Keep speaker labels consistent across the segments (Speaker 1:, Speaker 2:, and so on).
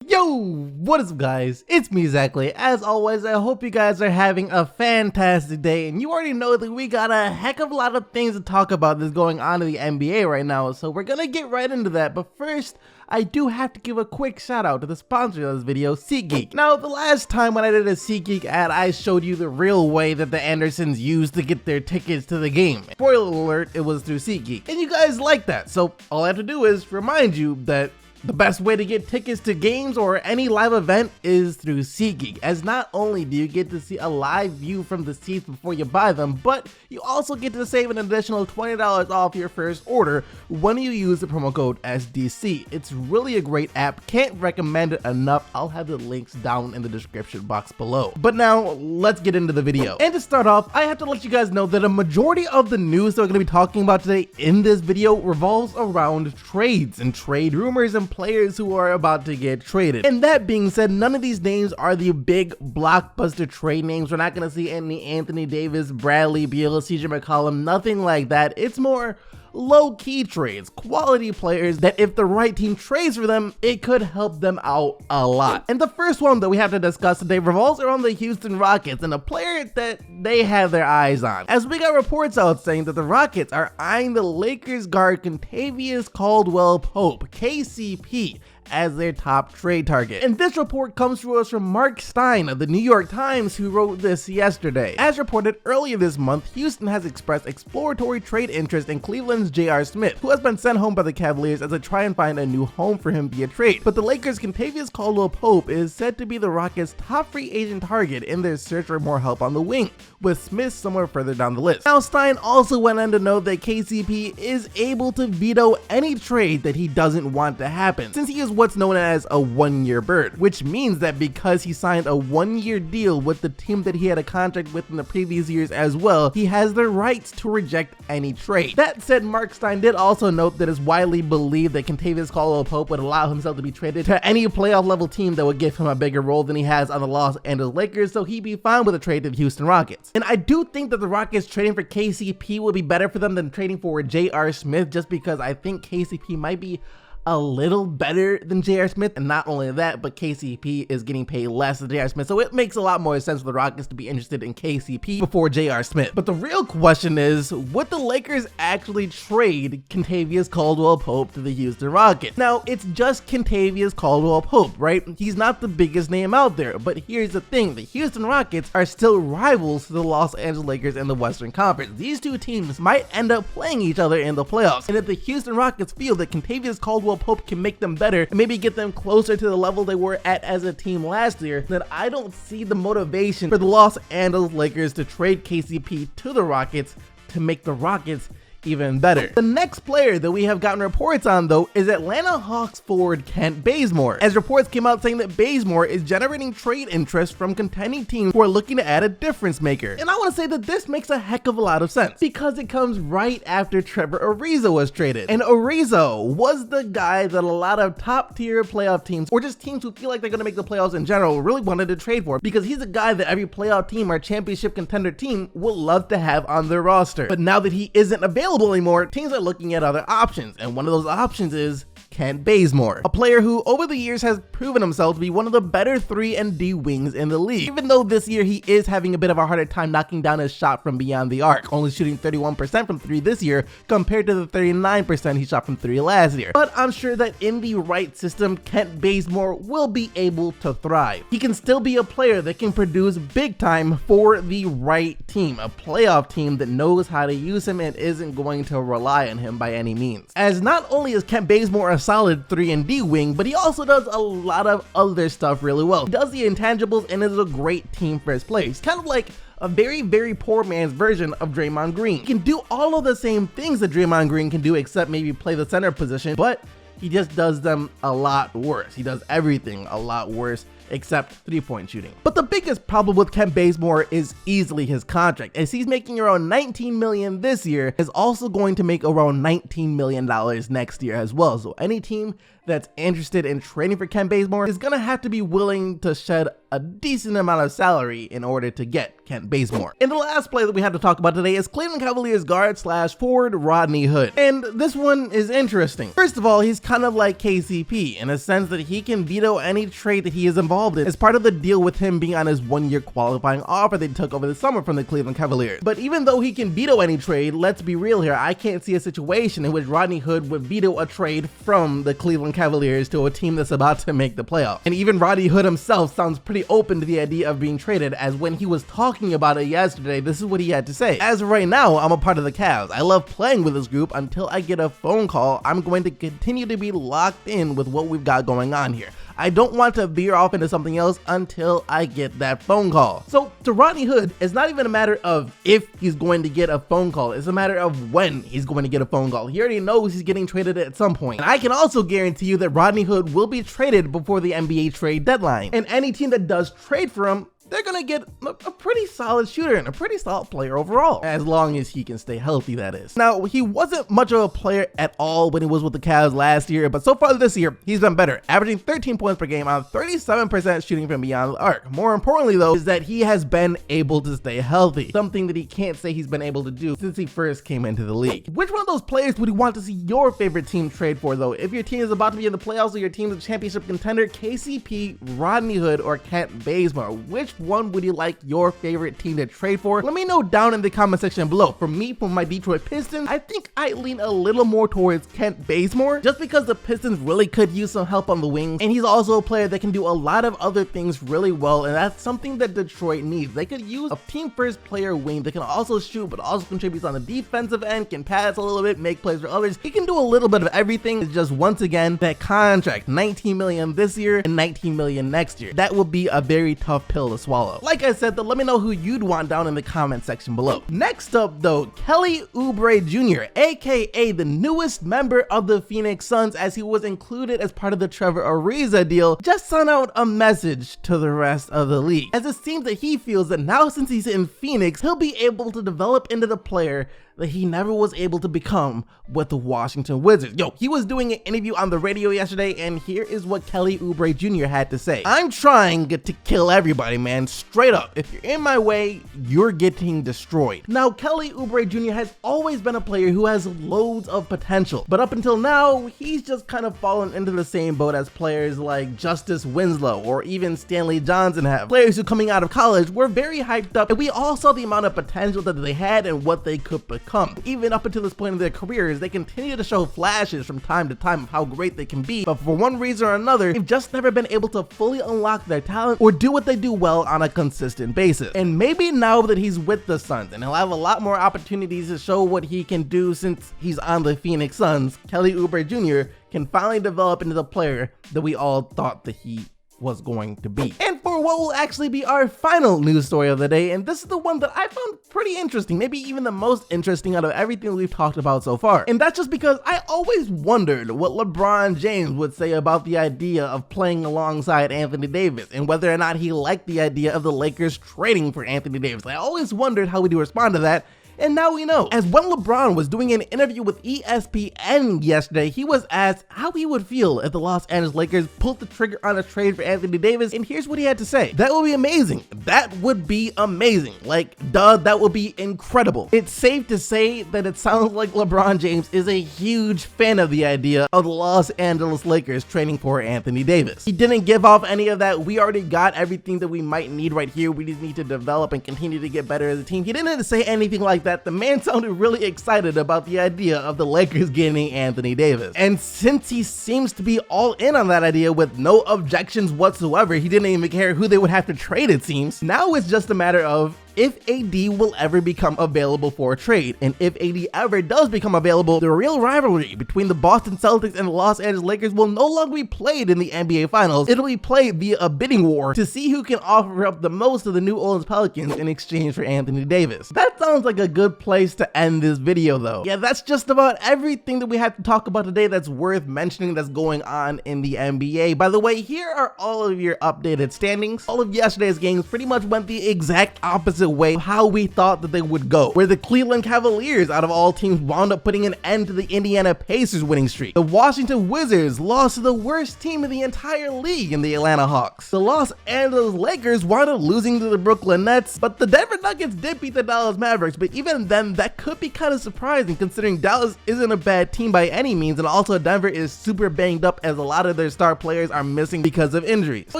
Speaker 1: Yo, what is up guys? It's me, Exactly. As always, I hope you guys are having a fantastic day, and you already know that we got a heck of a lot of things to talk about that's going on in the NBA right now, so we're gonna get right into that. But first, I do have to give a quick shout out to the sponsor of this video, SeatGeek. Now, the last time when I did a SeatGeek ad, I showed you the real way that the Andersons used to get their tickets to the game. Spoiler alert, it was through SeatGeek. And you guys like that, so all I have to do is remind you that the best way to get tickets to games or any live event is through SeatGeek, as not only do you get to see a live view from the seats before you buy them, but you also get to save an additional $20 off your first order when you use the promo code SDC. It's really a great app, can't recommend it enough. I'll have the links down in the description box below. But now, let's get into the video. And to start off, I have to let you guys know that a majority of the news that we're going to be talking about today in this video revolves around trades and trade rumors and players who are about to get traded. And that being said, none of these names are the big blockbuster trade names. We're not going to see any Anthony Davis, Bradley Beal, CJ McCollum, nothing like that. It's more low-key trades, quality players that if the right team trades for them, it could help them out a lot. And the first one that we have to discuss today revolves around the Houston Rockets and a player that they have their eyes on, as we got reports out saying that the Rockets are eyeing the Lakers guard Kentavious Caldwell-Pope, KCP, as their top trade target. And this report comes to us from Mark Stein of the New York Times, who wrote this yesterday. As reported earlier this month, Houston has expressed exploratory trade interest in Cleveland's J.R. Smith, who has been sent home by the Cavaliers as they try and find a new home for him via trade. But the Lakers' Kentavious Caldwell-Pope is said to be the Rockets' top free agent target in their search for more help on the wing, with Smith somewhere further down the list. Now, Stein also went on to note that KCP is able to veto any trade that he doesn't want to happen, since he is what's known as a one-year bird, which means that because he signed a one-year deal with the team that he had a contract with in the previous years as well, he has the rights to reject any trade. That said, Mark Stein did also note that it's widely believed that Kentavious Caldwell-Pope would allow himself to be traded to any playoff level team that would give him a bigger role than he has on the Los Angeles Lakers, so he'd be fine with a trade to the Houston Rockets. And I do think that the Rockets trading for KCP would be better for them than trading for J.R. Smith, just because I think KCP might be a little better than J.R. Smith, and not only that, but KCP is getting paid less than J.R. Smith, so it makes a lot more sense for the Rockets to be interested in KCP before J.R. Smith. But the real question is, would the Lakers actually trade Kentavious Caldwell-Pope to the Houston Rockets? Now, it's just Kentavious Caldwell-Pope, right? He's not the biggest name out there, but here's the thing, the Houston Rockets are still rivals to the Los Angeles Lakers in the Western Conference. These two teams might end up playing each other in the playoffs, and if the Houston Rockets feel that Kentavious Caldwell-Pope can make them better and maybe get them closer to the level they were at as a team last year, then I don't see the motivation for the Los Angeles Lakers to trade KCP to the Rockets to make the Rockets even better. The next player that we have gotten reports on, though, is Atlanta Hawks forward Kent Bazemore, as reports came out saying that Bazemore is generating trade interest from contending teams who are looking to add a difference maker. And I want to say that this makes a heck of a lot of sense, because it comes right after Trevor Ariza was traded. And Ariza was the guy that a lot of top tier playoff teams, or just teams who feel like they're going to make the playoffs in general, really wanted to trade for, because he's a guy that every playoff team or championship contender team will love to have on their roster. But now that he isn't available anymore, teams are looking at other options, and one of those options is Kent Bazemore, a player who over the years has proven himself to be one of the better 3-and-D wings in the league, even though this year he is having a bit of a harder time knocking down his shot from beyond the arc, only shooting 31% from 3 this year compared to the 39% he shot from 3 last year. But I'm sure that in the right system, Kent Bazemore will be able to thrive. He can still be a player that can produce big time for the right team, a playoff team that knows how to use him and isn't going to rely on him by any means. As not only is Kent Bazemore a solid 3-and-D wing, but he also does a lot of other stuff really well. He does the intangibles and is a great team first place, kind of like a very, very poor man's version of Draymond Green. He can do all of the same things that Draymond Green can do, except maybe play the center position, but he just does them a lot worse. He does everything a lot worse except three-point shooting. But the biggest problem with Kent Bazemore is easily his contract, as he's making around $19 million this year, is also going to make around $19 million next year as well. So any team that's interested in trading for Kent Bazemore is gonna have to be willing to shed a decent amount of salary in order to get Kent Bazemore. And the last player that we have to talk about today is Cleveland Cavaliers guard / forward Rodney Hood. And this one is interesting. First of all, he's kind of like KCP in a sense that he can veto any trade that he is involved in as part of the deal with him being on his 1-year qualifying offer they took over the summer from the Cleveland Cavaliers. But even though he can veto any trade, let's be real here, I can't see a situation in which Rodney Hood would veto a trade from the Cleveland Cavaliers to a team that's about to make the playoffs. And even Rodney Hood himself sounds pretty open to the idea of being traded, as when he was talking about it yesterday, this is what he had to say. As of right now, I'm a part of the Cavs. I love playing with this group. Until I get a phone call, I'm going to continue to be locked in with what we've got going on here. I don't want to veer off into something else until I get that phone call. So to Rodney Hood, it's not even a matter of if he's going to get a phone call. It's a matter of when he's going to get a phone call. He already knows he's getting traded at some point. And I can also guarantee you that Rodney Hood will be traded before the NBA trade deadline. And any team that does trade for him, they're gonna get a pretty solid shooter and a pretty solid player overall, as long as he can stay healthy, that is. Now, he wasn't much of a player at all when he was with the Cavs last year, but so far this year, he's been better, averaging 13 points per game on 37% shooting from beyond the arc. More importantly though, is that he has been able to stay healthy, something that he can't say he's been able to do since he first came into the league. Which one of those players would you want to see your favorite team trade for though? If your team is about to be in the playoffs or your team is a championship contender, KCP, Rodney Hood, or Kent Bazemore, which one would you like your favorite team to trade for? Let me know down in the comment section below. For me, for my Detroit Pistons, I think I lean a little more towards Kent Bazemore, just because the Pistons really could use some help on the wings, and he's also a player that can do a lot of other things really well, and that's something that Detroit needs. They could use a team first player wing that can also shoot, but also contributes on the defensive end, can pass a little bit, make plays for others. He can do a little bit of everything. It's just, once again, that contract, $19 million this year and $19 million next year. That would be a very tough pill to swallow. Like I said though, let me know who you'd want down in the comment section below. Next up though, Kelly Oubre Jr., aka the newest member of the Phoenix Suns, as he was included as part of the Trevor Ariza deal, just sent out a message to the rest of the league, as it seems that he feels that now since he's in Phoenix, he'll be able to develop into the player that he never was able to become with the Washington Wizards. Yo, he was doing an interview on the radio yesterday, and here is what Kelly Oubre Jr. had to say. "I'm trying to kill everybody, man, straight up. If you're in my way, you're getting destroyed." Now, Kelly Oubre Jr. has always been a player who has loads of potential, but up until now, he's just kind of fallen into the same boat as players like Justice Winslow or even Stanley Johnson have. Players who, coming out of college, were very hyped up, and we all saw the amount of potential that they had and what they could become. Even up until this point in their careers, they continue to show flashes from time to time of how great they can be, but for one reason or another, they've just never been able to fully unlock their talent or do what they do well on a consistent basis. And maybe now that he's with the Suns and he'll have a lot more opportunities to show what he can do since he's on the Phoenix Suns, Kelly Oubre Jr. can finally develop into the player that we all thought that he was going to be. And for what will actually be our final news story of the day, and this is the one that I found pretty interesting, maybe even the most interesting out of everything we've talked about so far. And that's just because I always wondered what LeBron James would say about the idea of playing alongside Anthony Davis, and whether or not he liked the idea of the Lakers trading for Anthony Davis. I always wondered how would he respond to that. And now we know. As when LeBron was doing an interview with ESPN yesterday, he was asked how he would feel if the Los Angeles Lakers pulled the trigger on a trade for Anthony Davis, and here's what he had to say. "That would be amazing. That would be amazing. Like, duh, that would be incredible." It's safe to say that it sounds like LeBron James is a huge fan of the idea of the Los Angeles Lakers trading for Anthony Davis. He didn't give off any of that "we already got everything that we might need right here, we just need to develop and continue to get better as a team." He didn't say anything like that. The man sounded really excited about the idea of the Lakers getting Anthony Davis. And since he seems to be all in on that idea with no objections whatsoever, he didn't even care who they would have to trade, it seems. Now it's just a matter of if AD will ever become available for a trade. And if AD ever does become available, the real rivalry between the Boston Celtics and the Los Angeles Lakers will no longer be played in the NBA Finals. It'll be played via a bidding war to see who can offer up the most of the New Orleans Pelicans in exchange for Anthony Davis. That sounds like a good place to end this video though. Yeah, that's just about everything that we have to talk about today that's worth mentioning that's going on in the NBA. By the way, here are all of your updated standings. All of yesterday's games pretty much went the exact opposite the way how we thought that they would go, where the Cleveland Cavaliers out of all teams wound up putting an end to the Indiana Pacers winning streak. The Washington Wizards lost to the worst team in the entire league in the Atlanta Hawks. The Los Angeles Lakers wound up losing to the Brooklyn Nets, but the Denver Nuggets did beat the Dallas Mavericks. But even then, that could be kind of surprising considering Dallas isn't a bad team by any means, and also Denver is super banged up as a lot of their star players are missing because of injuries. So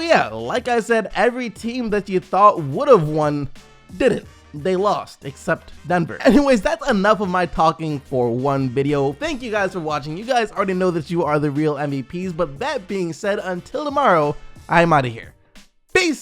Speaker 1: yeah, like I said, every team that you thought would have won didn't. They lost, except Denver. Anyways, that's enough of my talking for one video. Thank you guys for watching. You guys already know that you are the real MVPs, but that being said, until tomorrow, I'm out of here. Peace!